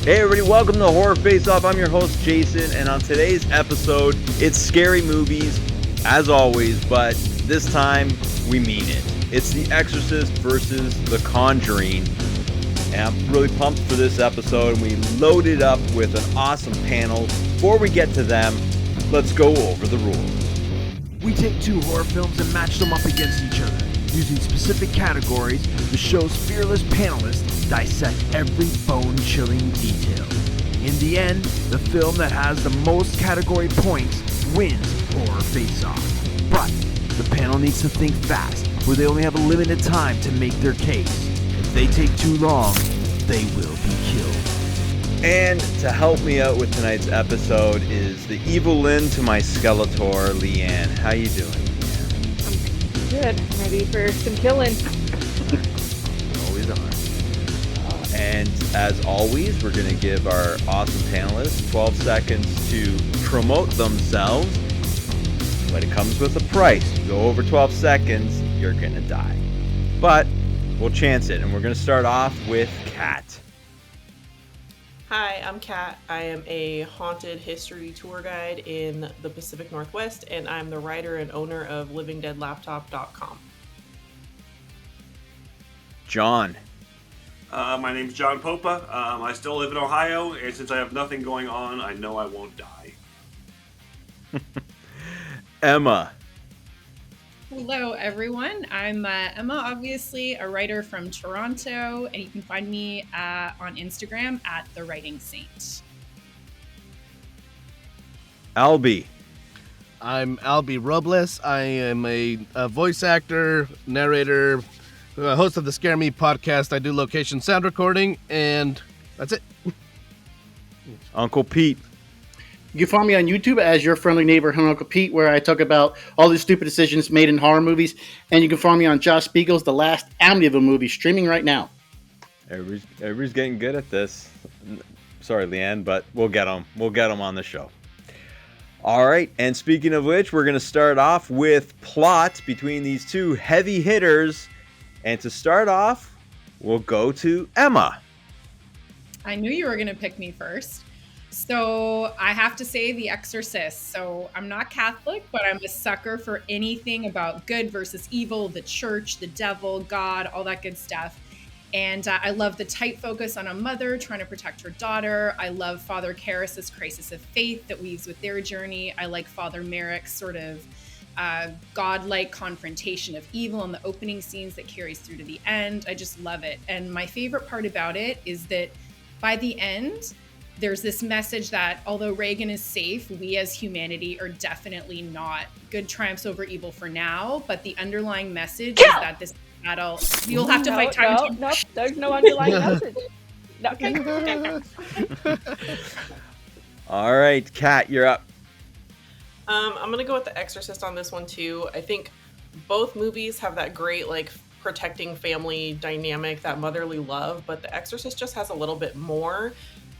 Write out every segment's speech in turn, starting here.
Hey everybody, welcome to Horror Face Off. I'm your host Jason, and on today's episode, it's scary movies, as always, but this time we mean it. It's The Exorcist versus The Conjuring, and I'm really pumped for this episode, and we loaded up with an awesome panel. Before we get to them, let's go over the rules. We take two horror films and match them up against each other, using specific categories. The show's fearless panelists dissect every bone-chilling detail. In the end, the film that has the most category points wins Horror Face-Off. But the panel needs to think fast, where they only have a limited time to make their case. If they take too long, they will be killed. And to help me out with tonight's episode is the evil Lynn to my Skeletor, Leighanne. How you doing, Leighanne? Good. Ready for some killing. Always on. And as always, we're going to give our awesome panelists 12 seconds to promote themselves. But it comes with a price. You go over 12 seconds, you're going to die. But we'll chance it, and we're going to start off with Kat. Hi, I'm Kat. I am a haunted history tour guide in the Pacific Northwest, and I'm the writer and owner of livingdeadlaptop.com. John. My name's John Popa. I still live in Ohio, and since I have nothing going on, I know I won't die. Emma. Hello, everyone. I'm Emma, obviously, a writer from Toronto, and you can find me on Instagram at The Writing Saint. Albie. I'm Albie Robles. I am a voice actor, narrator, host of the Scare Me podcast. I do location sound recording, and that's it. Uncle Pete. You can find me on YouTube as your friendly neighbor, Uncle Pete, where I talk about all the stupid decisions made in horror movies. And you can find me on Josh Spiegel's The Last Amityville movie, streaming right now. Everybody's getting good at this. Sorry, Leighanne, but we'll get them. We'll get them on the show. All right, and speaking of which, we're going to start off with plot between these two heavy hitters. And to start off, we'll go to Emma. I knew you were going to pick me first. So I have to say The Exorcist. So I'm not Catholic, but I'm a sucker for anything about good versus evil, the church, the devil, God, all that good stuff. And I love the tight focus on a mother trying to protect her daughter. I love Father Karras' crisis of faith that weaves with their journey. I like Father Merrick's sort of godlike confrontation of evil in the opening scenes that carries through to the end. I just love it. And my favorite part about it is that by the end, there's this message that although Reagan is safe, we as humanity are definitely not. Good triumphs over evil for now, but the underlying message is that this battle, you'll have to fight time. No, there's no underlying message. No, okay. All right, Kat, you're up. I'm going to go with The Exorcist on this one, too. I think both movies have that great, protecting family dynamic, that motherly love, but The Exorcist just has a little bit more.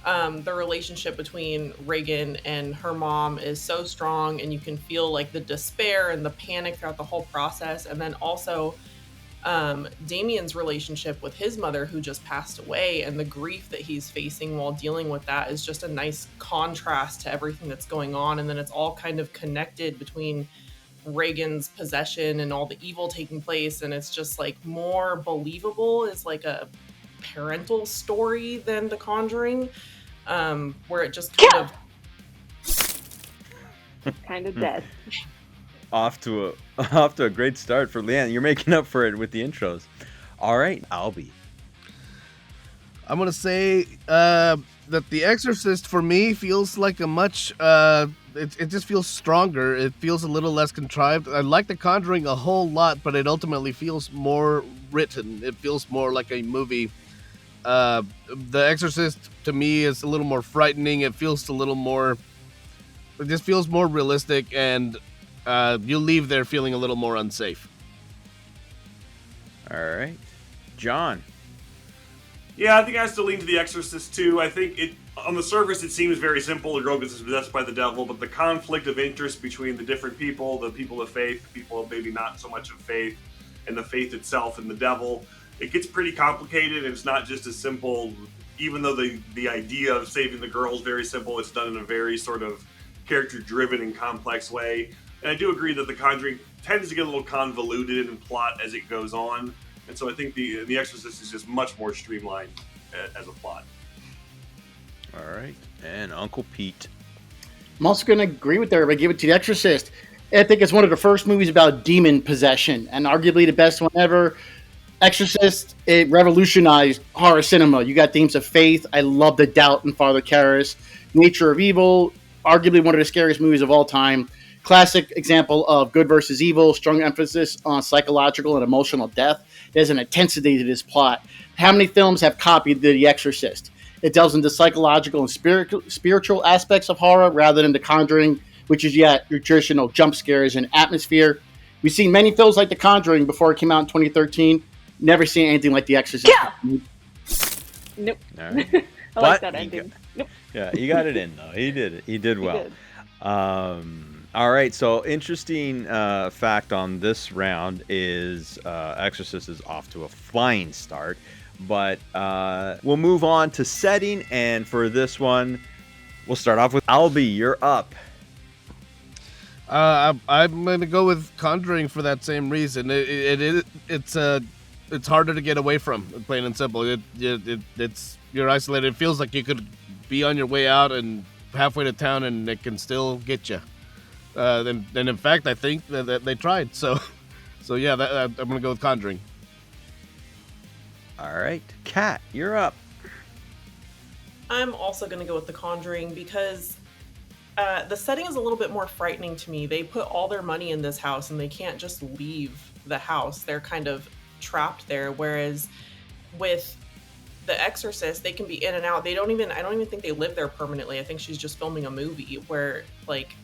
The relationship between Reagan and her mom is so strong, and you can feel, the despair and the panic throughout the whole process. And then also Damien's relationship with his mother, who just passed away, and the grief that he's facing while dealing with that is just a nice contrast to everything that's going on. And then it's all kind of connected between Reagan's possession and all the evil taking place, and it's just more believable as a parental story than The Conjuring, where it just kind of dead. Off to a great start for Leighanne. You're making up for it with the intros. All right, Albie. I'm going to say that The Exorcist, for me, feels like a much... It just feels stronger. It feels a little less contrived. I like The Conjuring a whole lot, but it ultimately feels more written. It feels more like a movie. The Exorcist, to me, is a little more frightening. It feels a little more... It just feels more realistic, and you leave there feeling a little more unsafe. All right. John. Yeah, I think I still lean to The Exorcist, too. I think on the surface, it seems very simple. The girl gets possessed by the devil, but the conflict of interest between the different people, the people of faith, the people of maybe not so much of faith, and the faith itself and the devil, it gets pretty complicated, and it's not just a simple even though the idea of saving the girl is very simple, it's done in a very sort of character-driven and complex way. And I do agree that The Conjuring tends to get a little convoluted in plot as it goes on, and so I think the Exorcist is just much more streamlined as a plot. All right, and Uncle Pete. I'm also going to agree with her, but give it to The Exorcist. I think it's one of the first movies about demon possession, and arguably the best one ever. Exorcist, it revolutionized horror cinema. You got themes of faith. I love the doubt in Father Karras. Nature of evil, arguably one of the scariest movies of all time. Classic example of good versus evil, strong emphasis on psychological and emotional death. There's an intensity to this plot. How many films have copied The Exorcist? It delves into psychological and spiritual aspects of horror rather than The Conjuring, which is your traditional jump scares and atmosphere. We've seen many films like The Conjuring before it came out in 2013. Never seen anything like The Exorcist. Yeah. Nope. All right. I like that ending. Nope. Yeah, he got it in though. He did it. He did well. did. All right. So interesting fact on this round is Exorcist is off to a flying start, but we'll move on to setting. And for this one, we'll start off with Albie. You're up. I'm gonna go with Conjuring for that same reason. It's harder to get away from, plain and simple. It's you're isolated. It feels like you could be on your way out and halfway to town, and it can still get you. And in fact, I think that they tried. So yeah, I'm gonna go with Conjuring. All right, Kat, you're up. I'm also going to go with The Conjuring because the setting is a little bit more frightening to me. They put all their money in this house and they can't just leave the house. They're kind of trapped there. Whereas with The Exorcist, they can be in and out. I don't even think they live there permanently. I think she's just filming a movie where, like,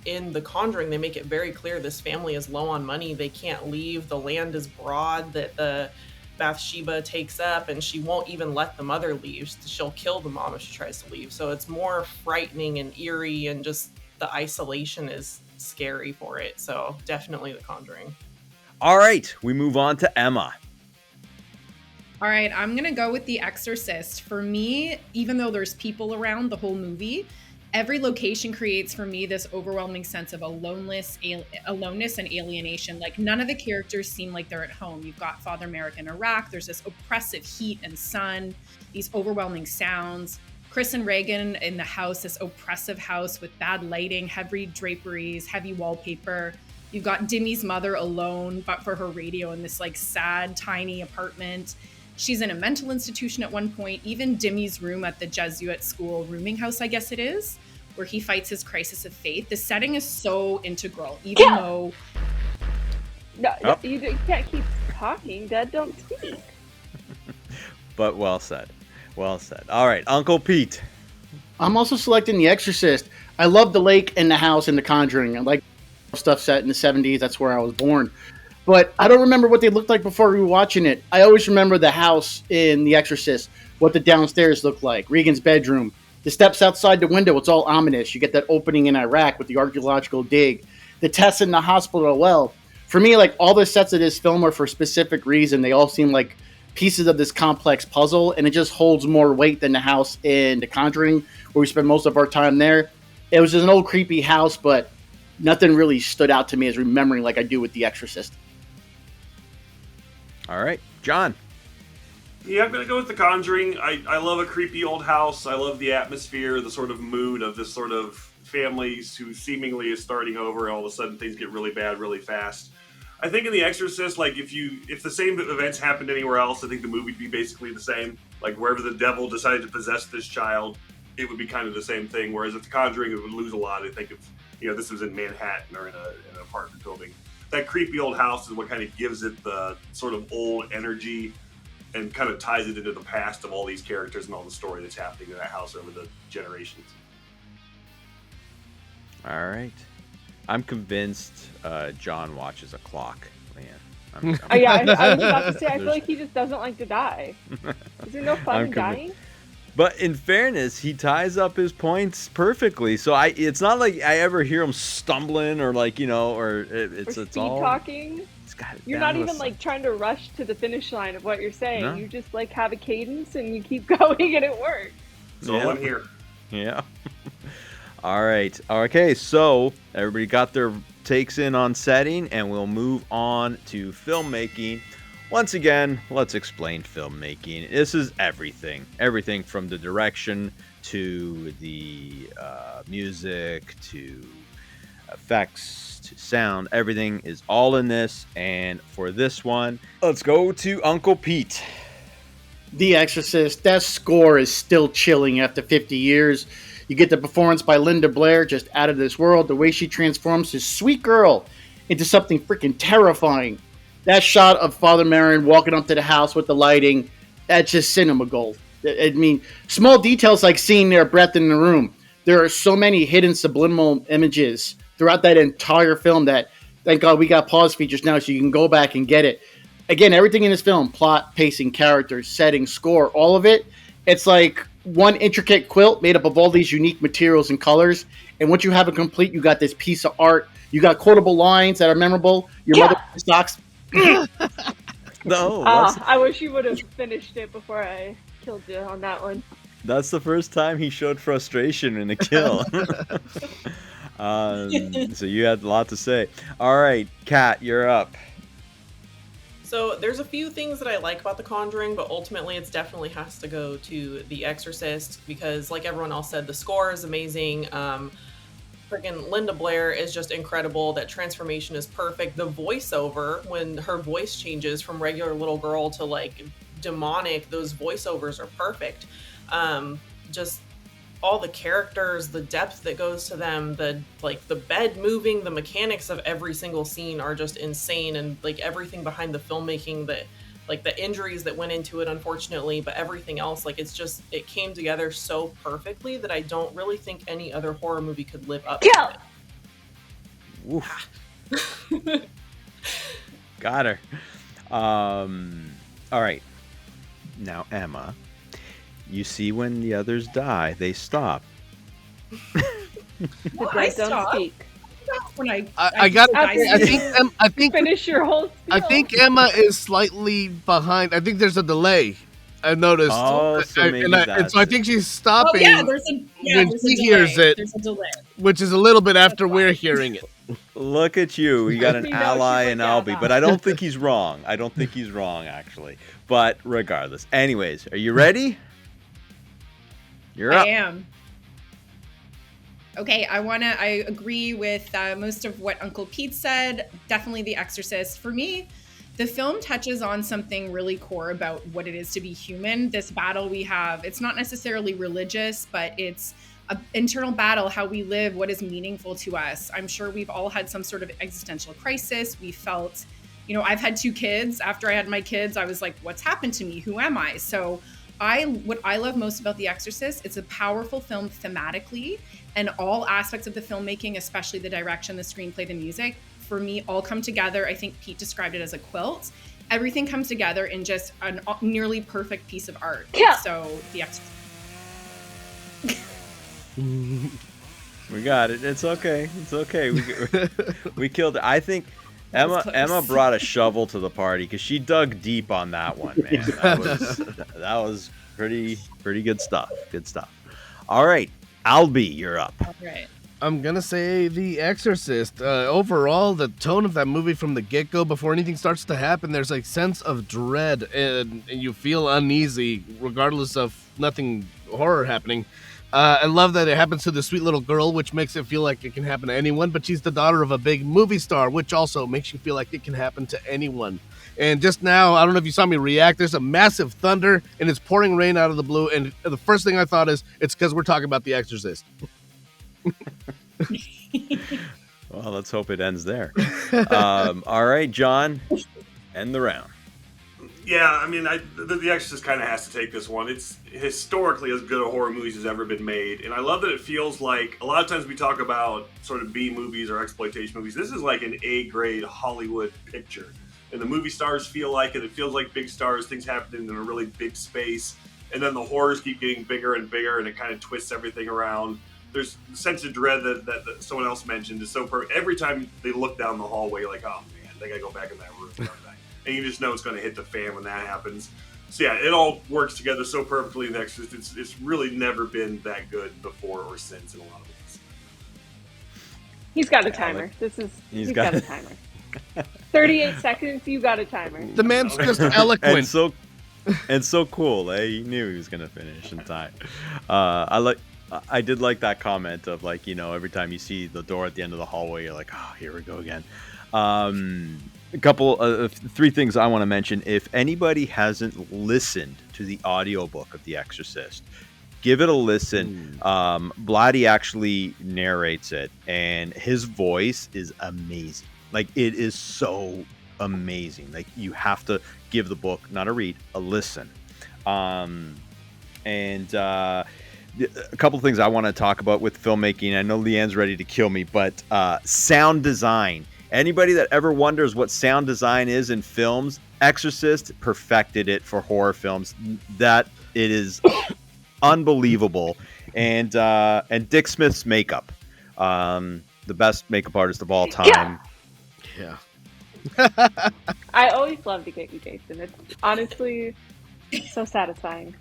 in The Conjuring, they make it very clear this family is low on money. They can't leave. The land is broad that the Bathsheba takes up, and she won't even let the mother leave. She'll kill the mom if she tries to leave. So it's more frightening and eerie, and just the isolation is scary for it. So definitely The Conjuring. All right, we move on to Emma. All right, I'm going to go with The Exorcist. For me, even though there's people around the whole movie, every location creates for me this overwhelming sense of aloneness and alienation. Like, none of the characters seem like they're at home. You've got Father Merrick in Iraq. There's this oppressive heat and sun, these overwhelming sounds. Chris and Reagan in the house, this oppressive house with bad lighting, heavy draperies, heavy wallpaper. You've got Dimmy's mother alone, but for her radio in this like sad, tiny apartment. She's in a mental institution at one point. Even Dimmy's room at the Jesuit school rooming house, I guess it is, where he fights his crisis of faith. The setting is so integral, even though... No, you can't keep talking. Dad, don't speak. But well said. Well said. All right, Uncle Pete. I'm also selecting The Exorcist. I love the lake and the house in The Conjuring. I like stuff set in the 70s. That's where I was born. But I don't remember what they looked like before we were watching it. I always remember the house in The Exorcist, what the downstairs looked like, Regan's bedroom. The steps outside the window, it's all ominous. You get that opening in Iraq with the archaeological dig. The tests in the hospital, well, for me, like, all the sets of this film are for a specific reason. They all seem like pieces of this complex puzzle, and it just holds more weight than the house in The Conjuring, where we spend most of our time there. It was just an old creepy house, but nothing really stood out to me as remembering like I do with The Exorcist. All right, John. Yeah, I'm going to go with The Conjuring. I love a creepy old house. I love the atmosphere, the sort of mood of this sort of family who seemingly is starting over, and all of a sudden things get really bad really fast. I think in The Exorcist, like, if the same events happened anywhere else, I think the movie would be basically the same. Like, wherever the devil decided to possess this child, it would be kind of the same thing. Whereas if The Conjuring, it would lose a lot. I think if, this was in Manhattan or in an apartment building. That creepy old house is what kind of gives it the sort of old energy and kind of ties it into the past of all these characters and all the story that's happening in that house over the generations. All right. I'm convinced John watches a clock, man. Yeah, I was about to say, I feel like he just doesn't like to die. Is there no fun in dying? But in fairness, he ties up his points perfectly. So it's not like I ever hear him stumbling or like, or it's speed all talking. it's got it You're down not to a even sci- like trying to rush to the finish line of what you're saying. No. You just like have a cadence and you keep going and it works. It's all in here. Yeah. All right. Okay, so everybody got their takes in on setting, and we'll move on to filmmaking. Once again, let's explain filmmaking. This is everything. Everything from the direction to the music to effects to sound. Everything is all in this. And for this one, let's go to Uncle Pete. The Exorcist, that score is still chilling after 50 years. You get the performance by Linda Blair, just out of this world. The way she transforms this sweet girl into something freaking terrifying. That shot of Father Merrin walking up to the house with the lighting, that's just cinema gold. I mean, small details like seeing their breath in the room. There are so many hidden subliminal images throughout that entire film that, thank God, we got pause features now so you can go back and get it. Again, everything in this film, plot, pacing, characters, setting, score, all of it, it's like one intricate quilt made up of all these unique materials and colors. And once you have it complete, you got this piece of art. You got quotable lines that are memorable. Your mother socks. No, I wish you would have finished it before I killed you on that one. that's the first time he showed frustration in a kill. So you had a lot to say. All right, Kat, you're up. So there's a few things that I like about The Conjuring, but ultimately it's definitely has to go to The Exorcist because, like everyone else said, the score is amazing. Freaking Linda Blair is just incredible. That transformation is perfect. The voiceover, when her voice changes from regular little girl to like demonic, those voiceovers are perfect. Just all the characters, the depth that goes to them, the bed moving, the mechanics of every single scene are just insane, and like everything behind the filmmaking, that like the injuries that went into it, unfortunately, but everything else, like it came together so perfectly that I don't really think any other horror movie could live up to it. Oof. Got her. All right. Now, Emma, you see when the others die, they stop. The I dead don't stopped. speak. When I think Finish your whole I spiel. think Emma is slightly behind. I think there's a delay. I noticed. Oh, so maybe and that's so I it. think she's Oh stopping yeah, there's a when delay. she hears it. There's a delay. which is a little bit after we're hearing it. Look at you. You got an You know, ally she's in like, yeah, Albie, no. but I don't think he's wrong. I don't think he's wrong, actually. But regardless. Anyways, are you ready? You're up. I am. Okay, I agree with most of what Uncle Pete said. Definitely The Exorcist. For me, the film touches on something really core about what it is to be human. This battle we have, it's not necessarily religious, but it's an internal battle, how we live, what is meaningful to us. I'm sure we've all had some sort of existential crisis. We felt, I've had 2 kids. After I had my kids, I was like, what's happened to me? Who am I? So what I love most about The Exorcist, it's a powerful film thematically, and all aspects of the filmmaking, especially the direction, the screenplay, the music, for me, all come together. I think Pete described it as a quilt. Everything comes together in just a nearly perfect piece of art. Yeah. So The Exorcist. We got it. It's okay. It's okay. We killed it. I think Emma brought a shovel to the party because she dug deep on that one, man. That was pretty good stuff. Good stuff. All right, Albie, you're up. All right. I'm gonna say The Exorcist. Overall, the tone of that movie from the get-go, before anything starts to happen, there's a sense of dread, and you feel uneasy, regardless of nothing horror happening. I love that it happens to the sweet little girl, which makes it feel like it can happen to anyone, but she's the daughter of a big movie star, which also makes you feel like it can happen to anyone. And just now, I don't know if you saw me react, there's a massive thunder, and it's pouring rain out of the blue, and the first thing I thought is, it's because we're talking about The Exorcist. Well, let's hope it ends there. All right, John, end the round. Yeah, I mean, The Exorcist kind of has to take this one. It's historically as good a horror movie as ever been made, and I love that it feels like a lot of times we talk about sort of B movies or exploitation movies. This is like an A-grade Hollywood picture, and the movie stars feel like it. It feels like big stars. Things happening in a really big space. and then the horrors keep getting bigger and bigger, and it kind of twists everything around. There's the sense of dread that someone else mentioned is so perfect. Every time they look down the hallway, you're like, oh man, they gotta go back in that room, don't they? And you just know it's gonna hit the fan when that happens. So yeah, it all works together so perfectly in The Exorcist. It's really never been that good before or since in a lot of ways. He's got a timer. He's got a timer. 38 seconds, you got a timer. The man's just eloquent. and so cool. He knew he was gonna finish in time. I did like that comment of like, you know, every time you see the door at the end of the hallway, you're like, oh, here we go again. A couple of three things I want to mention. If anybody hasn't listened to the audiobook of The Exorcist, give it a listen. Blatty actually narrates it, and his voice is amazing. Like, it is so amazing. Like, you have to give the book, not a read, a listen. A couple of things I want to talk about with filmmaking. I know Leighanne's ready to kill me, but sound design. Anybody that ever wonders what sound design is in films, Exorcist perfected it for horror films. That it is unbelievable. And Dick Smith's makeup, the best makeup artist of all time. Yeah. I always love to get you, Jason. It's honestly so satisfying.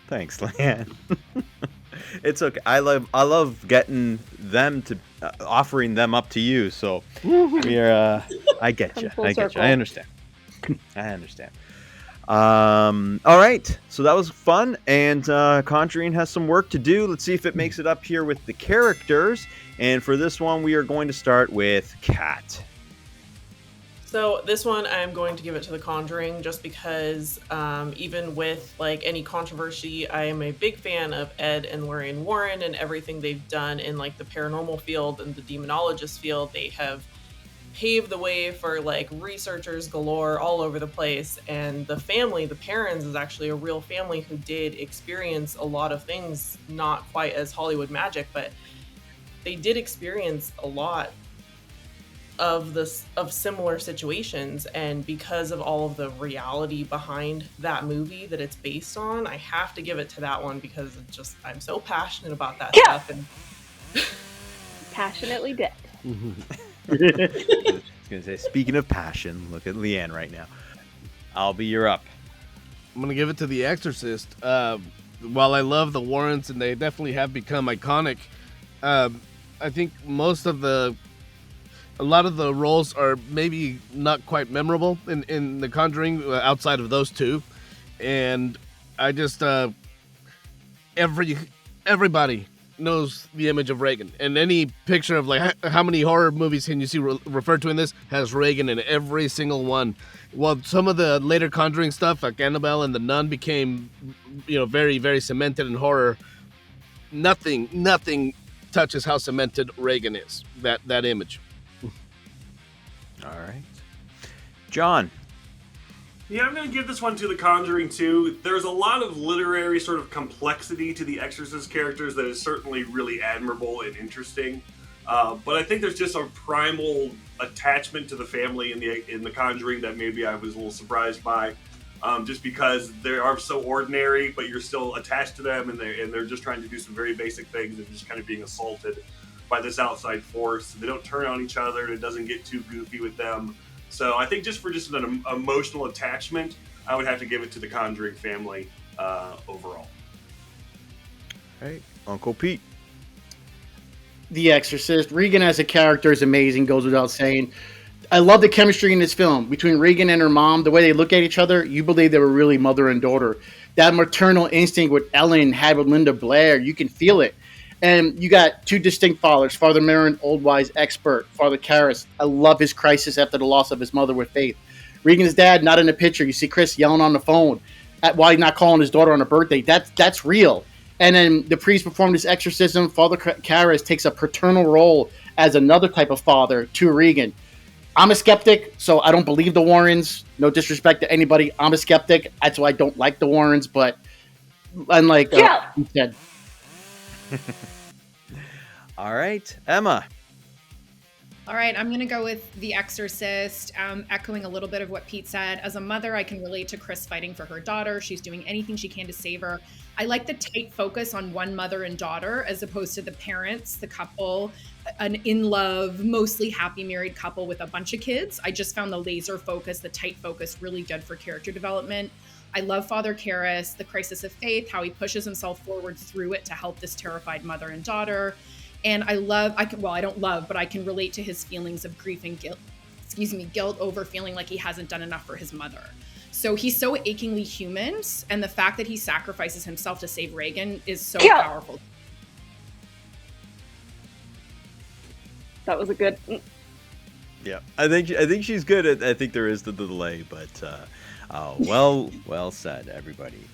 Thanks, Leighanne. It's okay. I love getting them to offering them up to you. So we're I get you. I understand. All right. So that was fun, and Conjuring has some work to do. Let's see if it makes it up here with the characters. And for this one, we are going to start with Kat. So this one, I'm going to give it to The Conjuring just because even with like any controversy, I am a big fan of Ed and Lorraine Warren and everything they've done in like the paranormal field and the demonologist field. They have paved the way for like researchers galore all over the place. And the family, the parents, is actually a real family who did experience a lot of things, not quite as Hollywood magic, but they did experience a lot of similar situations, and because of all of the reality behind that movie that it's based on, I have to give it to that one because it's just, I'm so passionate about that stuff. And passionately dead. I was gonna say, speaking of passion, look at Leighanne right now. You're up. I'm gonna give it to The Exorcist. While I love the Warrens and they definitely have become iconic, I think a lot of the roles are maybe not quite memorable in The Conjuring outside of those two. And I just, everybody knows the image of Reagan. And any picture of like how many horror movies can you see referred to in this has Reagan in every single one. While some of the later Conjuring stuff like Annabelle and The Nun became, very, very cemented in horror, nothing touches how cemented Reagan is, that image. All right. John. Yeah, I'm going to give this one to The Conjuring too. There's a lot of literary sort of complexity to the Exorcist characters that is certainly really admirable and interesting. But I think there's just a primal attachment to the family in the Conjuring that maybe I was a little surprised by. Just because they are so ordinary, but you're still attached to them, and they're just trying to do some very basic things and just kind of being assaulted by this outside force. They don't turn on each other. It doesn't get too goofy with them. So I think just for an emotional attachment, I would have to give it to the Conjuring family overall. Hey, Uncle Pete. The Exorcist. Regan as a character is amazing, goes without saying. I love the chemistry in this film between Regan and her mom. The way they look at each other, you believe they were really mother and daughter. That maternal instinct with Ellen had with Linda Blair, you can feel it. And you got two distinct fathers, Father Merrin, old wise expert, Father Karras. I love his crisis after the loss of his mother with Faith. Regan's dad, not in the picture. You see Chris yelling on the phone at why he's not calling his daughter on her birthday. That's real. And then the priest performed his exorcism. Father Karras takes a paternal role as another type of father to Regan. I'm a skeptic, so I don't believe the Warrens. No disrespect to anybody. I'm a skeptic. That's why I don't like the Warrens. But unlike you said. All right, Emma. All right, I'm going to go with The Exorcist, echoing a little bit of what Pete said. As a mother, I can relate to Chris fighting for her daughter. She's doing anything she can to save her. I like the tight focus on one mother and daughter as opposed to the parents, the couple, an in-love, mostly happy married couple with a bunch of kids. I just found the laser focus, the tight focus, really good for character development. I love Father Karras, the crisis of faith, how he pushes himself forward through it to help this terrified mother and daughter. And I don't love, but I can relate to his feelings of grief and guilt over feeling like he hasn't done enough for his mother. So he's so achingly human, and the fact that he sacrifices himself to save Regan is so powerful. That was a good. Yeah, I think she's good. I think there is the delay, but well said, everybody.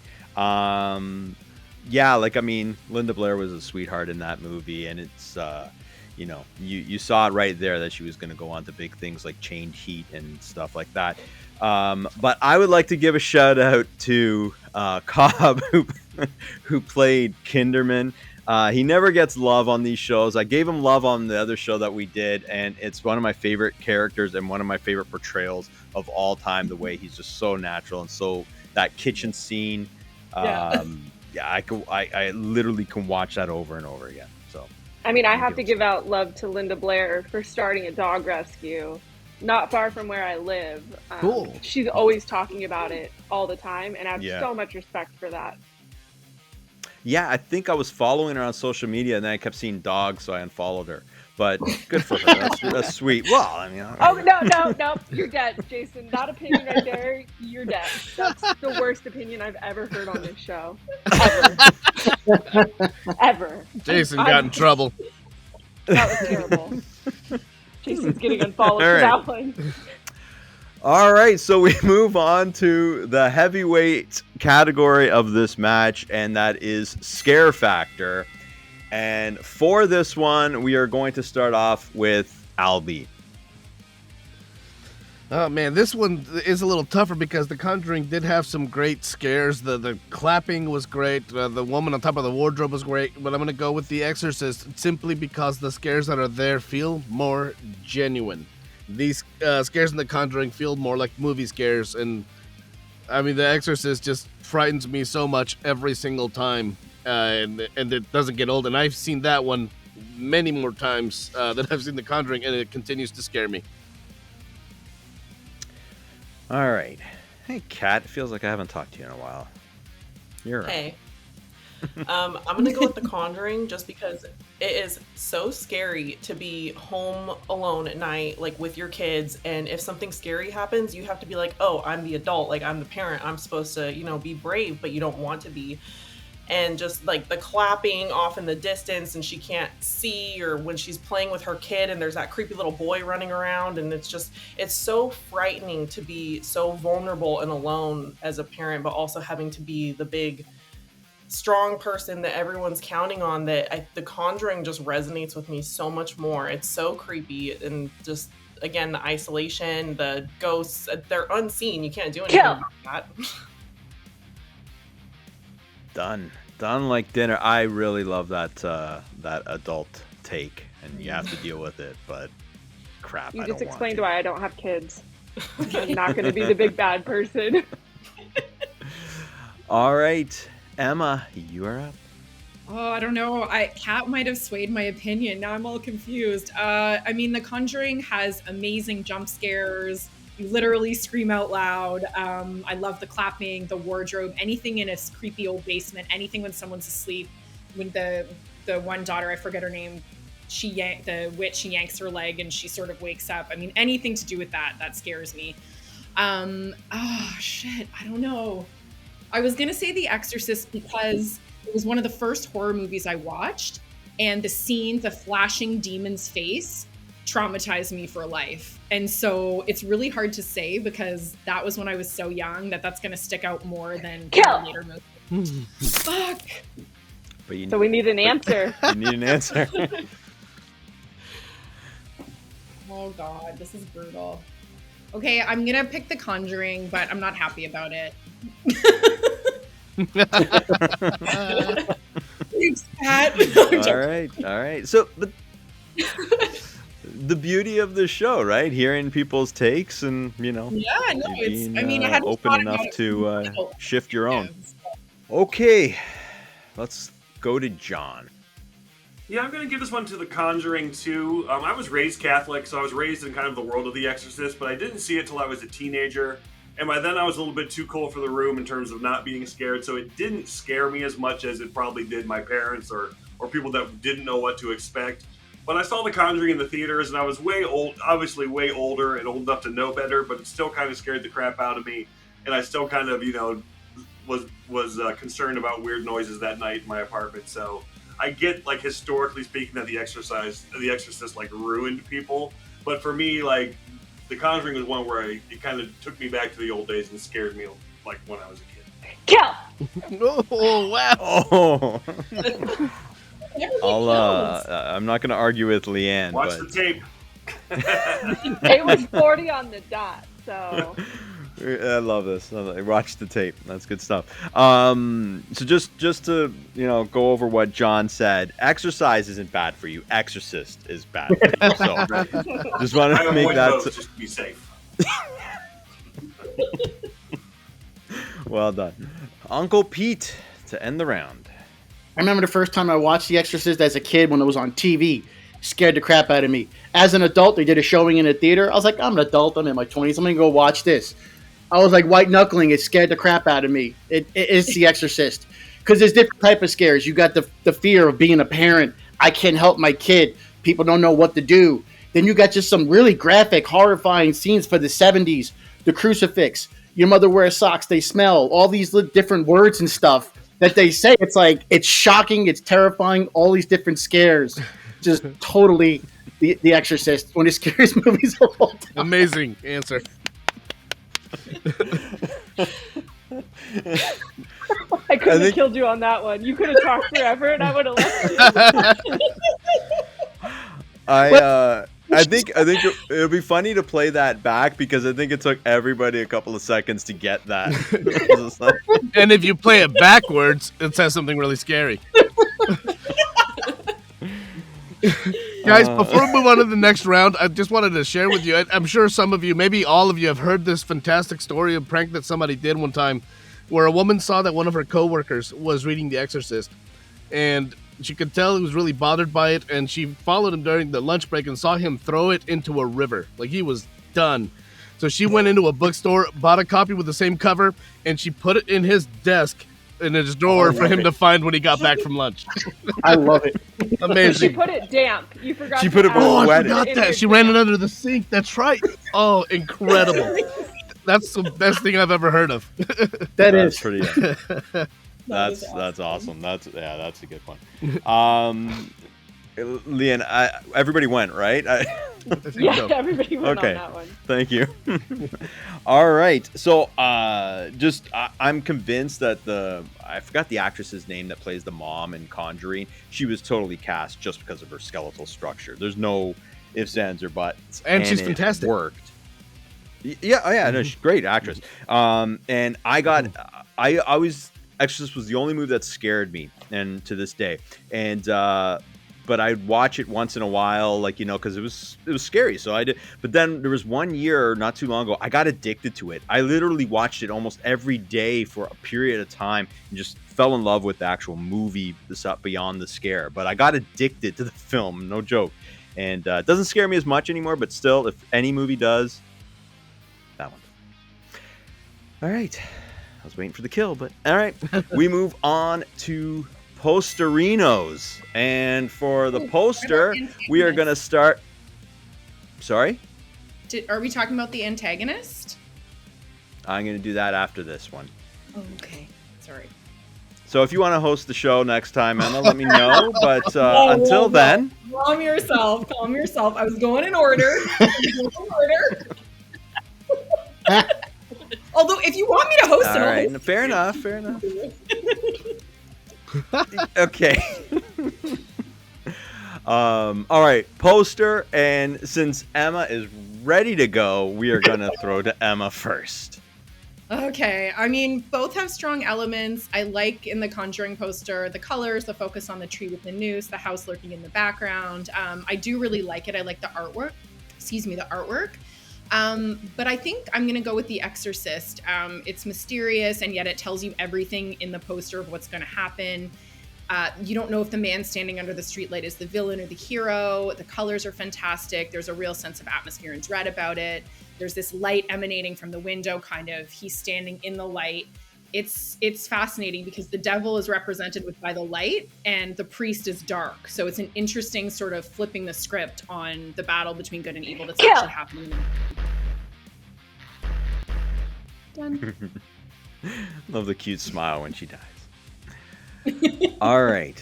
Yeah, like, I mean, Linda Blair was a sweetheart in that movie, and it's, you saw it right there that she was going to go on to big things like Chained Heat and stuff like that. But I would like to give a shout out to Cobb, who played Kinderman. He never gets love on these shows. I gave him love on the other show that we did, and it's one of my favorite characters and one of my favorite portrayals of all time, the way he's just so natural. And so that kitchen scene, yeah, I literally can watch that over and over again. So, I mean, I have to give out love to Linda Blair for starting a dog rescue not far from where I live. Cool. She's always talking about it all the time, and I have so much respect for that. Yeah, I think I was following her on social media, and then I kept seeing dogs, so I unfollowed her. But good for her. That's sweet. Well, I mean, No, you're dead, Jason. That opinion right there, you're dead. That's the worst opinion I've ever heard on this show. Ever. Jason got in trouble. That was terrible. Jason's getting unfollowed for that one. All right, so we move on to the heavyweight category of this match, and that is scare factor. And for this one, we are going to start off with Albie. Oh man, this one is a little tougher because The Conjuring did have some great scares. The clapping was great. The woman on top of the wardrobe was great. But I'm going to go with The Exorcist simply because the scares that are there feel more genuine. These scares in The Conjuring feel more like movie scares. And I mean, The Exorcist just frightens me so much every single time. And it doesn't get old. And I've seen that one many more times than I've seen The Conjuring. And it continues to scare me. All right. Hey, Kat. It feels like I haven't talked to you in a while. You're right. Hey. I'm going to go with The Conjuring just because it is so scary to be home alone at night, like with your kids. And if something scary happens, you have to be like, oh, I'm the adult. Like, I'm the parent. I'm supposed to, be brave, but you don't want to be. And just like the clapping off in the distance and she can't see, or when she's playing with her kid and there's that creepy little boy running around, and it's so frightening to be so vulnerable and alone as a parent, but also having to be the big strong person that everyone's counting on. The Conjuring just resonates with me so much more. It's so creepy, and just again, the isolation, the ghosts, they're unseen. You can't do anything about that. Done like dinner. I really love that adult take, and you have to deal with it. But crap, you I just don't explained want why I don't have kids. I'm not going to be the big bad person. All right, Emma, you are up. Oh, I don't know. Kat might have swayed my opinion. Now I'm all confused. I mean, The Conjuring has amazing jump scares. You literally scream out loud. I love the clapping, the wardrobe, anything in a creepy old basement, anything when someone's asleep. When the one daughter, I forget her name, the witch yanks her leg and she sort of wakes up. I mean, anything to do with that scares me. Shit, I don't know. I was gonna say The Exorcist because it was one of the first horror movies I watched, and the flashing demon's face traumatized me for life. And so it's really hard to say because that was when I was so young that's going to stick out more than later movies. Fuck. So we need an answer. You need an answer. Oh God, this is brutal. Okay, I'm going to pick The Conjuring, but I'm not happy about it. Thanks, Pat. All right. So, but the beauty of the show, right? Hearing people's takes and, Yeah, no, being I hadn't open thought enough about it to from shift your own. perspectives. Okay, let's go to John. Yeah, I'm going to give this one to The Conjuring 2. I was raised Catholic, so I was raised in kind of the world of The Exorcist, but I didn't see it till I was a teenager. And by then I was a little bit too cool for the room in terms of not being scared, so it didn't scare me as much as it probably did my parents or people that didn't know what to expect. But I saw The Conjuring in the theaters, and I was obviously way older and old enough to know better, but it still kind of scared the crap out of me. And I still kind of, was concerned about weird noises that night in my apartment. So I get, like, historically speaking, that The Exorcist, like, ruined people. But for me, like, The Conjuring was one where it kind of took me back to the old days and scared me, like, when I was a kid. Kill! Oh, wow. Oh, Kills. I'm not going to argue with Leighanne. Watch but... the tape. It was 40 on the dot, so. I love this. Watch the tape. That's good stuff. So just to go over what John said, exercise isn't bad for you. Exorcist is bad for you. So just want to make that just to be safe. Well done, Uncle Pete, to end the round. I remember the first time I watched The Exorcist as a kid when it was on TV. Scared the crap out of me. As an adult, they did a showing in a theater. I was like, I'm an adult. I'm in my 20s. I'm going to go watch this. I was like white knuckling. It scared the crap out of me. It is The Exorcist. Because there's different type of scares. You got the fear of being a parent. I can't help my kid. People don't know what to do. Then you got just some really graphic, horrifying scenes for the 70s. The crucifix. Your mother wears socks. They smell. All these different words and stuff that they say. It's like, it's shocking. It's terrifying. All these different scares. Just totally the Exorcist. One of the scariest movies of all time. Amazing answer. I couldn't have killed you on that one. You could have talked forever and I would have left you. I think it'll be funny to play that back because I think it took everybody a couple of seconds to get that. And if you play it backwards, it says something really scary. Guys, before we move on to the next round, I just wanted to share with you, I'm sure some of you, maybe all of you, have heard this fantastic story of prank that somebody did one time where a woman saw that one of her coworkers was reading The Exorcist, and she could tell he was really bothered by it, and she followed him during the lunch break and saw him throw it into a river. Like, he was done. So she went into a bookstore, bought a copy with the same cover, and she put it in his desk in his drawer for him to find when he got back from lunch. I love it. She Amazing. put it damp. You forgot. She put it. Oh, I wet forgot it. that. She ran it under the sink. That's right. Oh, incredible. That's the best thing I've ever heard of. That's pretty. That's awesome. That's a good one. Leighanne, everybody went, right? Yeah, everybody went on that one. Thank you. All right. So, I'm convinced that I forgot the actress's name that plays the mom in Conjuring. She was totally cast just because of her skeletal structure. There's no ifs, ands, or buts. And she's fantastic. Worked. Yeah. Oh, yeah. No, she's a great actress. And I always, Exorcist was the only movie that scared me, and to this day. And, but I'd watch it once in a while, like, because it was scary. So I did. But then there was one year, not too long ago, I got addicted to it. I literally watched it almost every day for a period of time and just fell in love with the actual movie, beyond the scare. But I got addicted to the film, no joke. And it doesn't scare me as much anymore, but still, if any movie does, that one. All right. I was waiting for the kill, but all right. We move on to Posterinos, and for the poster we are going to start. Sorry, are we talking about the antagonist? I'm going to do that after this one. Oh, okay, sorry. So if you want to host the show next time, Emma, let me know. But until then, calm yourself. I was going in order. Although if you want me to host it, all right, fair enough. Okay. All right, poster, and since Emma is ready to go, we are gonna throw to Emma first. Okay, I mean, both have strong elements. I like in the Conjuring poster the colors, the focus on the tree with the noose, the house lurking in the background. I do really like it. I like the artwork. Excuse me, the artwork. But I think I'm going to go with The Exorcist. It's mysterious, and yet it tells you everything in the poster of what's going to happen. You don't know if the man standing under the streetlight is the villain or the hero. The colors are fantastic. There's a real sense of atmosphere and dread about it. There's this light emanating from the window, kind of. He's standing in the light. It's fascinating because the devil is represented by the light and the priest is dark. So it's an interesting sort of flipping the script on the battle between good and evil that's actually happening. Done. Love the cute smile when she dies. All right.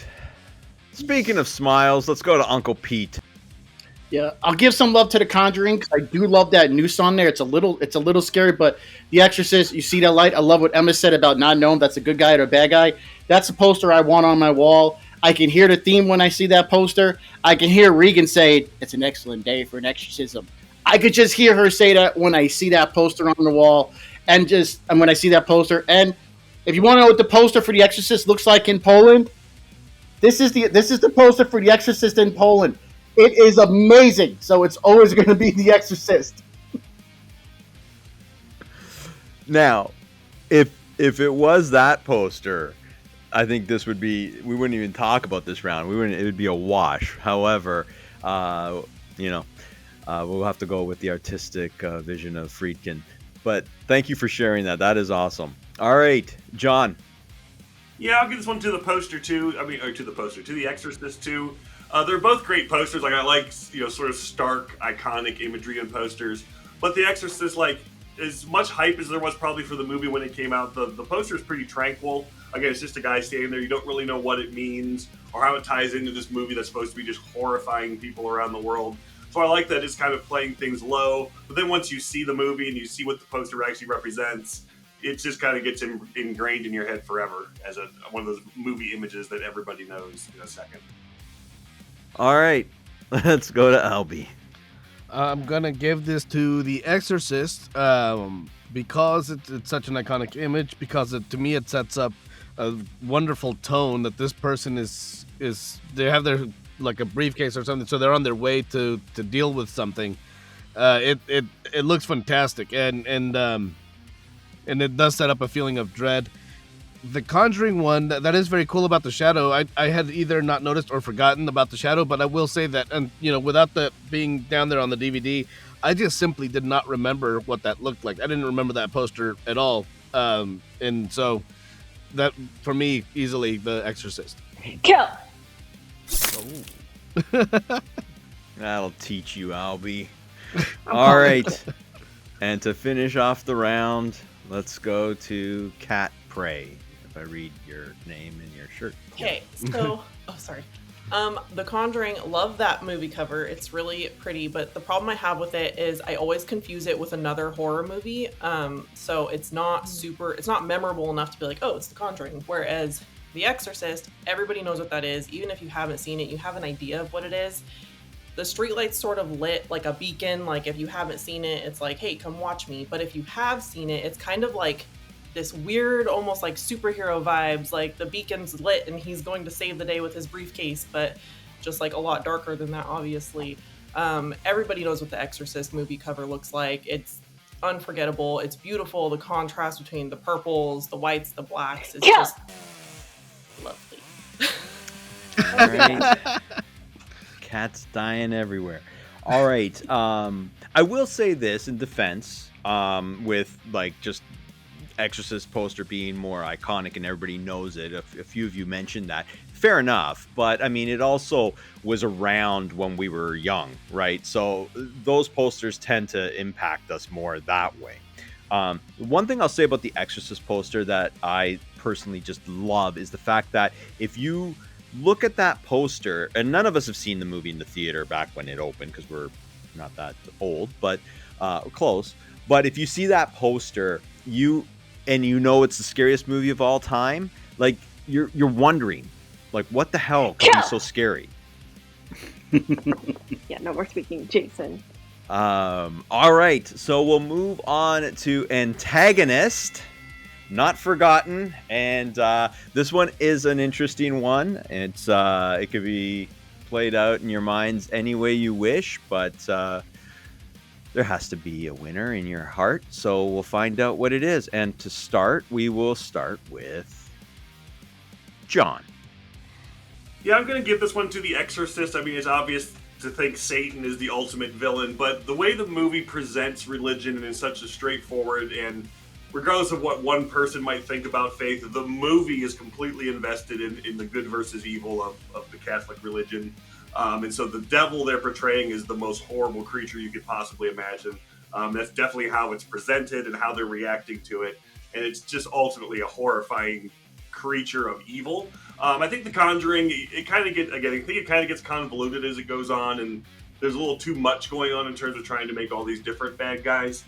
Speaking of smiles, let's go to Uncle Pete. Yeah, I'll give some love to The Conjuring because I do love that noose on there. It's a little scary, but The Exorcist, you see that light? I love what Emma said about not knowing if that's a good guy or a bad guy. That's the poster I want on my wall. I can hear the theme when I see that poster. I can hear Regan say, "It's an excellent day for an exorcism." I could just hear her say that when I see that poster on the wall, and when I see that poster. And if you want to know what the poster for The Exorcist looks like in Poland, this is the poster for The Exorcist in Poland. It is amazing. So it's always going to be The Exorcist. Now, if it was that poster, I think we wouldn't even talk about this round. It would be a wash. However, we'll have to go with the artistic vision of Friedkin. But thank you for sharing that. That is awesome. All right, John. Yeah, I'll give this one to the poster too. To The Exorcist too. They're both great posters. Like I like, sort of stark, iconic imagery in posters. But The Exorcist, like, as much hype as there was probably for the movie when it came out, the poster is pretty tranquil. Again, it's just a guy standing there. You don't really know what it means or how it ties into this movie that's supposed to be just horrifying people around the world. So I like that it's kind of playing things low. But then once you see the movie and you see what the poster actually represents, it just kind of gets ingrained in your head forever as one of those movie images that everybody knows in a second. All right, let's go to Albie. I'm gonna give this to The Exorcist because it's such an iconic image. Because to me it sets up a wonderful tone that this person is they have their like a briefcase or something, so they're on their way to deal with something. It looks fantastic and it does set up a feeling of dread. The Conjuring one, that is very cool about the shadow. I had either not noticed or forgotten about the shadow, but I will say that, and without that being down there on the DVD, I just simply did not remember what that looked like. I didn't remember that poster at all. And so that, for me, easily The Exorcist. Kill. Oh. That'll teach you, Albie. All right. And to finish off the round, let's go to Cat Prey. If I read your name in your shirt. Okay, so sorry. The Conjuring, love that movie cover. It's really pretty, but the problem I have with it is I always confuse it with another horror movie. So it's not memorable enough to be like, oh, it's The Conjuring. Whereas The Exorcist, everybody knows what that is. Even if you haven't seen it, you have an idea of what it is. The streetlight's sort of lit like a beacon. Like if you haven't seen it, it's like, hey, come watch me. But if you have seen it, it's kind of like this weird, almost like superhero vibes. Like the beacon's lit and he's going to save the day with his briefcase, but just like a lot darker than that, obviously. Everybody knows what the Exorcist movie cover looks like. It's unforgettable. It's beautiful. The contrast between the purples, the whites, the blacks is just lovely. All right. Cats dying everywhere. All right. I will say this in defense, with like just Exorcist poster being more iconic and everybody knows it. A few of you mentioned that. Fair enough. But I mean, it also was around when we were young, right? So those posters tend to impact us more that way. One thing I'll say about the Exorcist poster that I personally just love is the fact that if you look at that poster, and none of us have seen the movie in the theater back when it opened because we're not that old, but close. But if you see that poster, you know it's the scariest movie of all time, like you're wondering, like, what the hell could be so scary? Yeah, no, we're speaking Jason. All right, so we'll move on to antagonist, not forgotten, and this one is an interesting one. It's it could be played out in your minds any way you wish, but there has to be a winner in your heart. So we'll find out what it is. And to start, we will start with John. Yeah, I'm going to give this one to The Exorcist. I mean, it's obvious to think Satan is the ultimate villain, but the way the movie presents religion in such a straightforward and regardless of what one person might think about faith, the movie is completely invested in the good versus evil of the Catholic religion. And so the devil they're portraying is the most horrible creature you could possibly imagine. That's definitely how it's presented and how they're reacting to it. And it's just ultimately a horrifying creature of evil. I think The Conjuring, it kind of gets convoluted as it goes on, and there's a little too much going on in terms of trying to make all these different bad guys.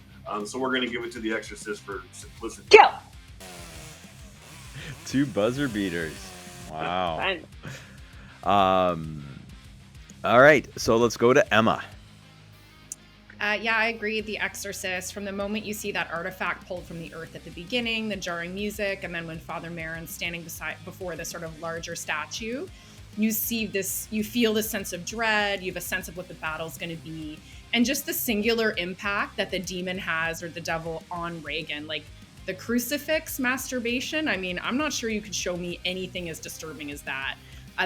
So we're going to give it to The Exorcist for simplicity. Go! 2 buzzer beaters. Wow. All right, so let's go to Emma. Yeah, I agree. The Exorcist, from the moment you see that artifact pulled from the earth at the beginning, the jarring music, and then when Father Merrin's standing before this sort of larger statue, you feel this sense of dread, you have a sense of what the battle's going to be, and just the singular impact that the demon has, or the devil, on Regan. Like, the crucifix masturbation, I mean, I'm not sure you could show me anything as disturbing as that.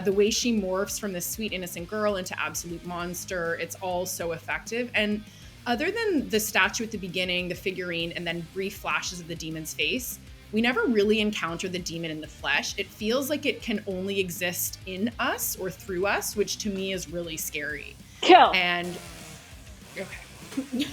The way she morphs from this sweet, innocent girl into absolute monster, it's all so effective. And other than the statue at the beginning, the figurine, and then brief flashes of the demon's face, we never really encounter the demon in the flesh. It feels like it can only exist in us or through us, which to me is really scary. Kill. And okay.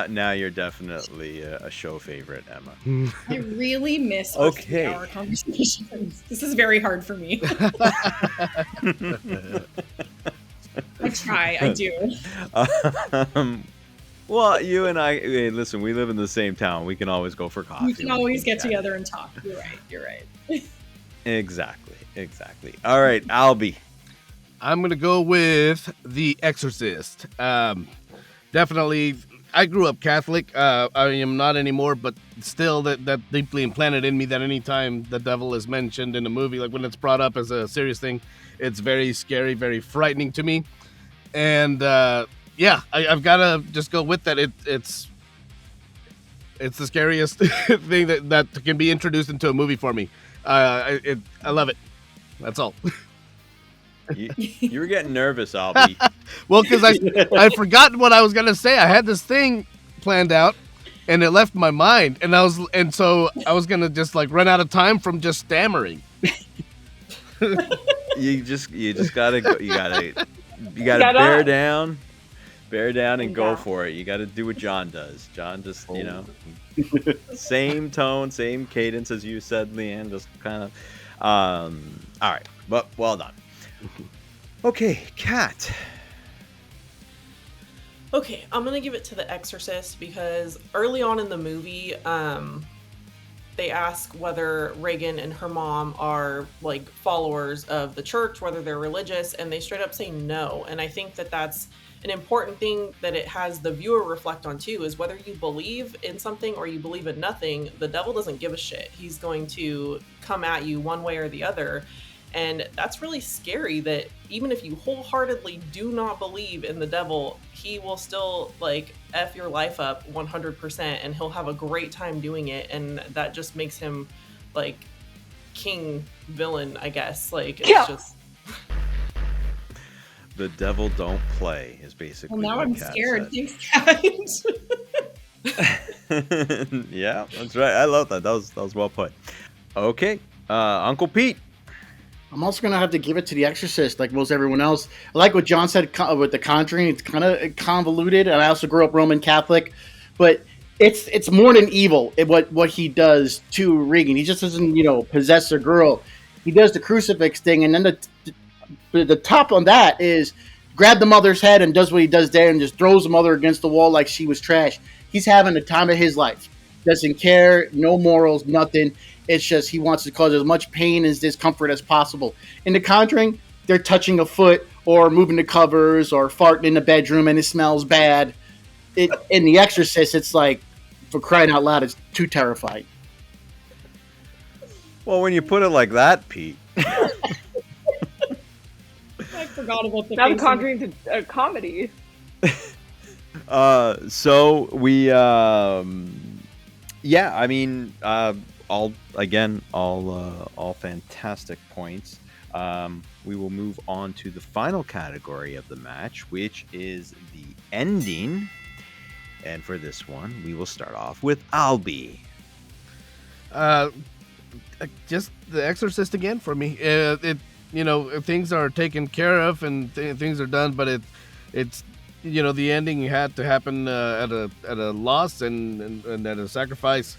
Now you're definitely a show favorite, Emma. I really miss our 3-hour conversations. This is very hard for me. I try, I do. Well, you and I, hey, listen, we live in the same town. We can always go for coffee. We can always get together and talk. You're right. Exactly. All right, Albie. I'm going to go with The Exorcist. Definitely, I grew up Catholic. I am not anymore, but still that deeply implanted in me that anytime the devil is mentioned in a movie, like when it's brought up as a serious thing, it's very scary, very frightening to me. And yeah, I've got to just go with that. It's the scariest thing that can be introduced into a movie for me. I love it. That's all. You were getting nervous, Albie. Well, because I forgot what I was gonna say. I had this thing planned out, and it left my mind, and so I was gonna just like run out of time from just stammering. You just gotta go. You gotta bear down, and go for it. You gotta do what John does. John just same tone, same cadence as you said, Leighanne. Just kind of. All right, but well done. Okay, Kat. Okay, I'm gonna give it to The Exorcist because early on in the movie, they ask whether Regan and her mom are like followers of the church, whether they're religious, and they straight up say no. And I think that that's an important thing that it has the viewer reflect on too, is whether you believe in something or you believe in nothing, the devil doesn't give a shit. He's going to come at you one way or the other. And that's really scary, that even if you wholeheartedly do not believe in the devil, he will still like F your life up 100%, and he'll have a great time doing it. And that just makes him like king villain, I guess. Like, it's just... The devil don't play is basically well, now what I'm Kat scared. said. Thanks, Kat. Yeah, that's right. I love that. That was well put. Okay, Uncle Pete. I'm also going to have to give it to The Exorcist, like most everyone else. I like what John said with The Conjuring. It's kind of convoluted, and I also grew up Roman Catholic. But it's more than evil, what he does to Regan. He just doesn't, possess a girl. He does the crucifix thing, and then the top on that is grab the mother's head and does what he does there and just throws the mother against the wall like she was trash. He's having the time of his life. Doesn't care, no morals, nothing. It's just he wants to cause as much pain and discomfort as possible. In The Conjuring, they're touching a foot or moving the covers, or farting in the bedroom and it smells bad. In The Exorcist, it's like, for crying out loud, it's too terrifying. Well, when you put it like that, Pete. I forgot about the Now the face Conjuring's a comedy. So we, yeah, I mean, all fantastic points. We will move on to the final category of the match, which is the ending. And for this one, we will start off with Albie. Just The Exorcist again for me. Things are taken care of and things are done, but it's the ending had to happen at a loss and at a sacrifice.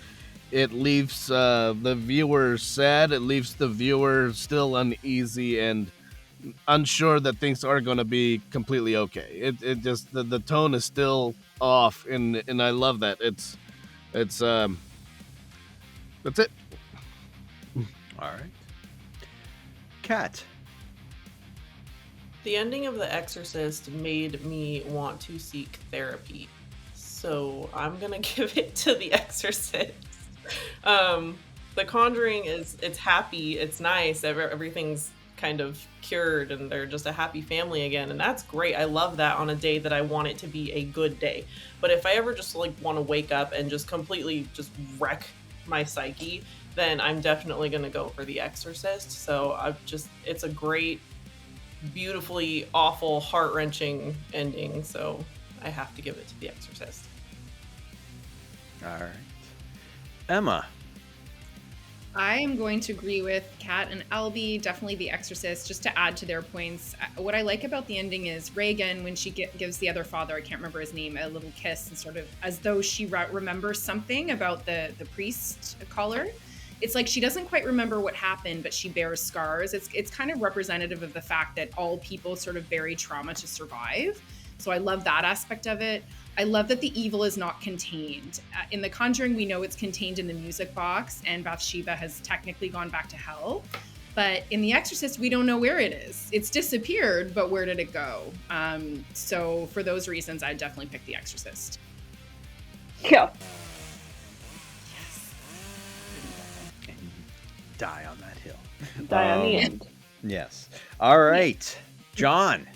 It leaves the viewer sad. It leaves the viewer still uneasy and unsure that things are going to be completely okay. It just the tone is still off, and I love that. That's it. All right. Kat. The ending of The Exorcist made me want to seek therapy. So I'm going to give it to The Exorcist. The Conjuring it's happy, it's nice, everything's kind of cured and they're just a happy family again, and that's great. I love that on a day that I want it to be a good day. But if I ever just like want to wake up and just completely just wreck my psyche, then I'm definitely going to go for The Exorcist. So it's a great, beautifully awful, heart-wrenching ending, so I have to give it to The Exorcist. All right. Emma. I am going to agree with Kat and Albie, definitely The Exorcist, just to add to their points. What I like about the ending is Reagan, when she gives the other father, I can't remember his name, a little kiss, and sort of as though she remembers something about the priest caller. It's like she doesn't quite remember what happened, but she bears scars. It's kind of representative of the fact that all people sort of bury trauma to survive. So I love that aspect of it. I love that the evil is not contained. In The Conjuring, we know it's contained in the music box, and Bathsheba has technically gone back to hell. But in The Exorcist, we don't know where it is. It's disappeared, but where did it go? So for those reasons, I definitely pick The Exorcist. Yeah. Die on that hill. Die on the end. Yes. All right. John.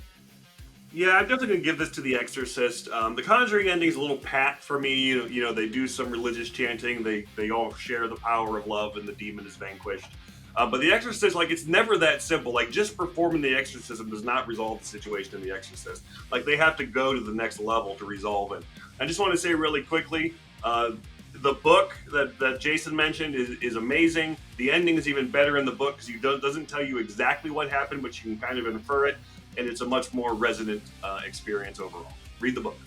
Yeah, I'm definitely going to give this to The Exorcist. The Conjuring ending is a little pat for me. You know, they do some religious chanting. They all share the power of love, and the demon is vanquished. But The Exorcist, like, it's never that simple. Like, just performing the exorcism does not resolve the situation in The Exorcist. Like, they have to go to the next level to resolve it. I just want to say really quickly, the book that Jason mentioned is amazing. The ending is even better in the book because it doesn't tell you exactly what happened, but you can kind of infer it. And it's a much more resonant experience overall. Read the book.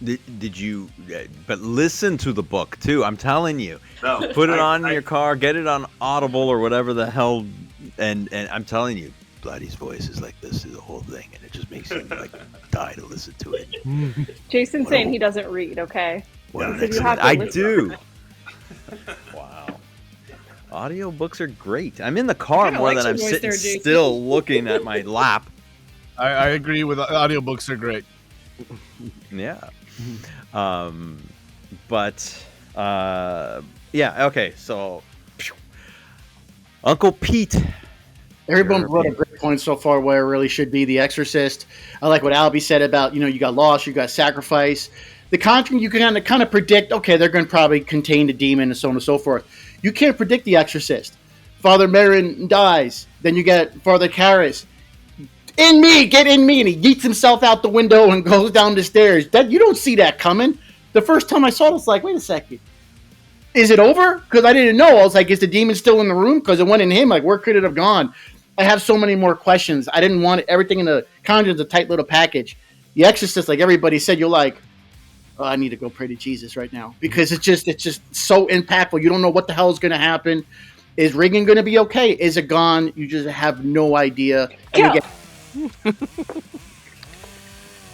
Did you? But listen to the book too. I'm telling you. No, Put it on in your car. Get it on Audible or whatever the hell. And I'm telling you, Bloody's voice is like this through the whole thing, and it just makes you like die to listen to it. Jason's saying he doesn't read. Okay. I do. Wow. Audiobooks are great. I'm in the car more than I'm sitting still looking at my lap. I agree with audiobooks are great. Yeah. Yeah, okay, so Uncle Pete. Everyone brought a great point so far where it really should be The Exorcist. I like what Albie said about, you got loss, you got sacrifice. The Conjuring, you can kind of predict, okay, they're going to probably contain the demon and so on and so forth. You can't predict The Exorcist. Father Merrin dies. Then you get Father Karras. In me, get in me. And he yeets himself out the window and goes down the stairs. You don't see that coming. The first time I saw it, it's like, wait a second. Is it over? Because I didn't know. I was like, is the demon still in the room? Because it went in him. Like, where could it have gone? I have so many more questions. I didn't want everything in the Conjuring's a tight little package. The Exorcist, like everybody said, you're like, oh, I need to go pray to Jesus right now because it's just so impactful. You don't know what the hell is going to happen. Is Reagan going to be okay? Is it gone? You just have no idea. Yeah.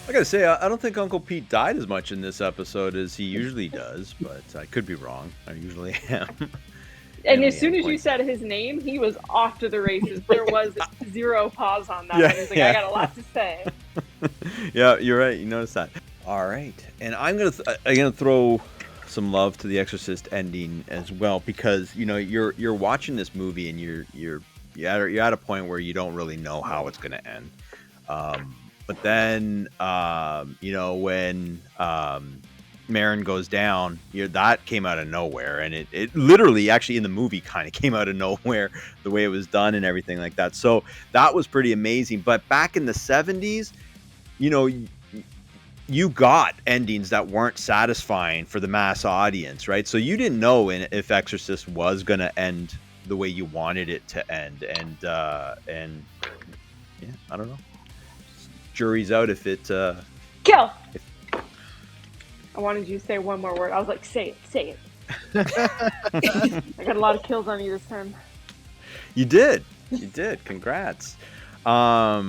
I gotta say, I don't think Uncle Pete died as much in this episode as he usually does, but I could be wrong. I usually am. And as soon as you said his name, he was off to the races. There was zero pause on that. He was like, I got a lot to say. Yeah, you're right. You noticed that. All right, and I'm gonna throw some love to the Exorcist ending as well, because you're watching this movie and you're at a point where you don't really know how it's gonna end. But then when Marin goes down, that came out of nowhere, and it literally actually in the movie kind of came out of nowhere, the way it was done and everything like that. So that was pretty amazing. But back in the 70s, you got endings that weren't satisfying for the mass audience, right? So you didn't know if Exorcist was going to end the way you wanted it to end. And yeah, I don't know. Jury's out if it... Kill! I wanted you to say one more word. I was like, say it. I got a lot of kills on you this time. You did. Congrats. All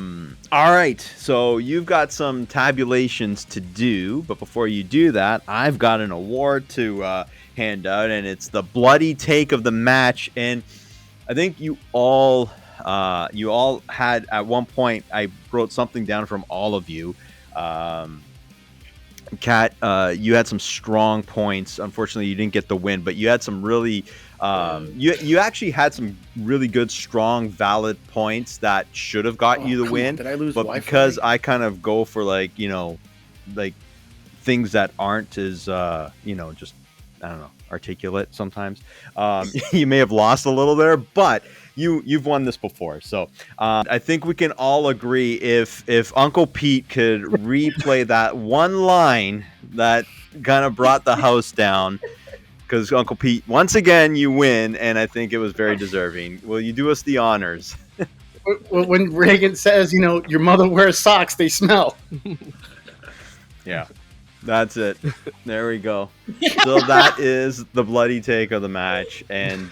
right, so you've got some tabulations to do, but before you do that, I've got an award to hand out, and it's the bloody take of the match. And I think you all had at one point, I wrote something down from all of you. Kat, you had some strong points. Unfortunately, you didn't get the win, but you had some really you actually had some really good, strong, valid points that should have got you the win. Did I lose but Wi-Fi? Because I kind of go for like things that aren't as just I don't know, articulate sometimes. You may have lost a little there, but you've won this before. So I think we can all agree if Uncle Pete could replay that one line that kind of brought the house down, because Uncle Pete, once again, you win, and I think it was very deserving. Will you do us the honors? When Reagan says, your mother wears socks, they smell. Yeah. That's it. There we go. So that is the bloody take of the match, and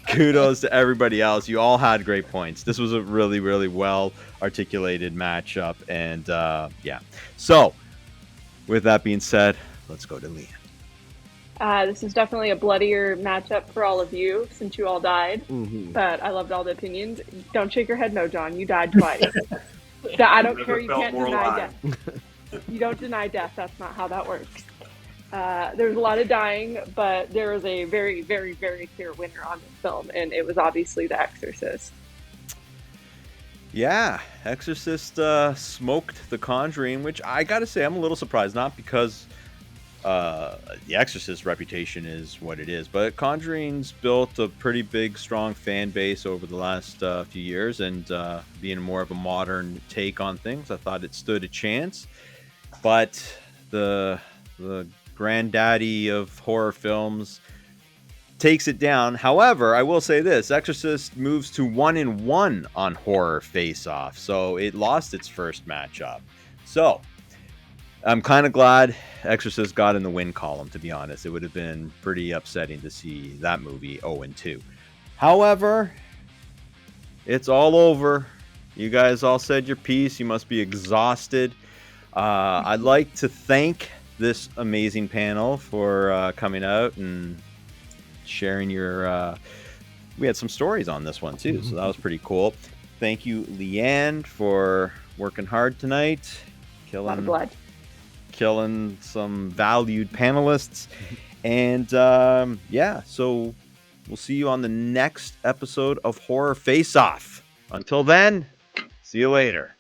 kudos to everybody else. You all had great points. This was a really, really well articulated matchup, and yeah. So with that being said, let's go to Leighanne. This is definitely a bloodier matchup for all of you since you all died, but I loved all the opinions. Don't shake your head no, John. You died twice. I don't care. You can't deny death. You don't deny death. That's not how that works. There's a lot of dying, but there was a very, very, very clear winner on this film, and it was obviously The Exorcist. Yeah, Exorcist smoked The Conjuring, which I gotta say I'm a little surprised, not because The Exorcist reputation is what it is, but Conjuring's built a pretty big, strong fan base over the last few years, and being more of a modern take on things, I thought it stood a chance. But the granddaddy of horror films takes it down. However, I will say this: Exorcist moves to 1-1 on Horror Face-Off, so it lost its first matchup. So I'm kind of glad Exorcist got in the win column, to be honest. It would have been pretty upsetting to see that movie 0-2. However, it's all over. You guys all said your piece. You must be exhausted. I'd like to thank this amazing panel for coming out and sharing your... we had some stories on this one, too, so that was pretty cool. Thank you, Leighanne, for working hard tonight. A lot of blood. Killing some valued panelists. And yeah, so we'll see you on the next episode of Horror Face Off. Until then, see you later.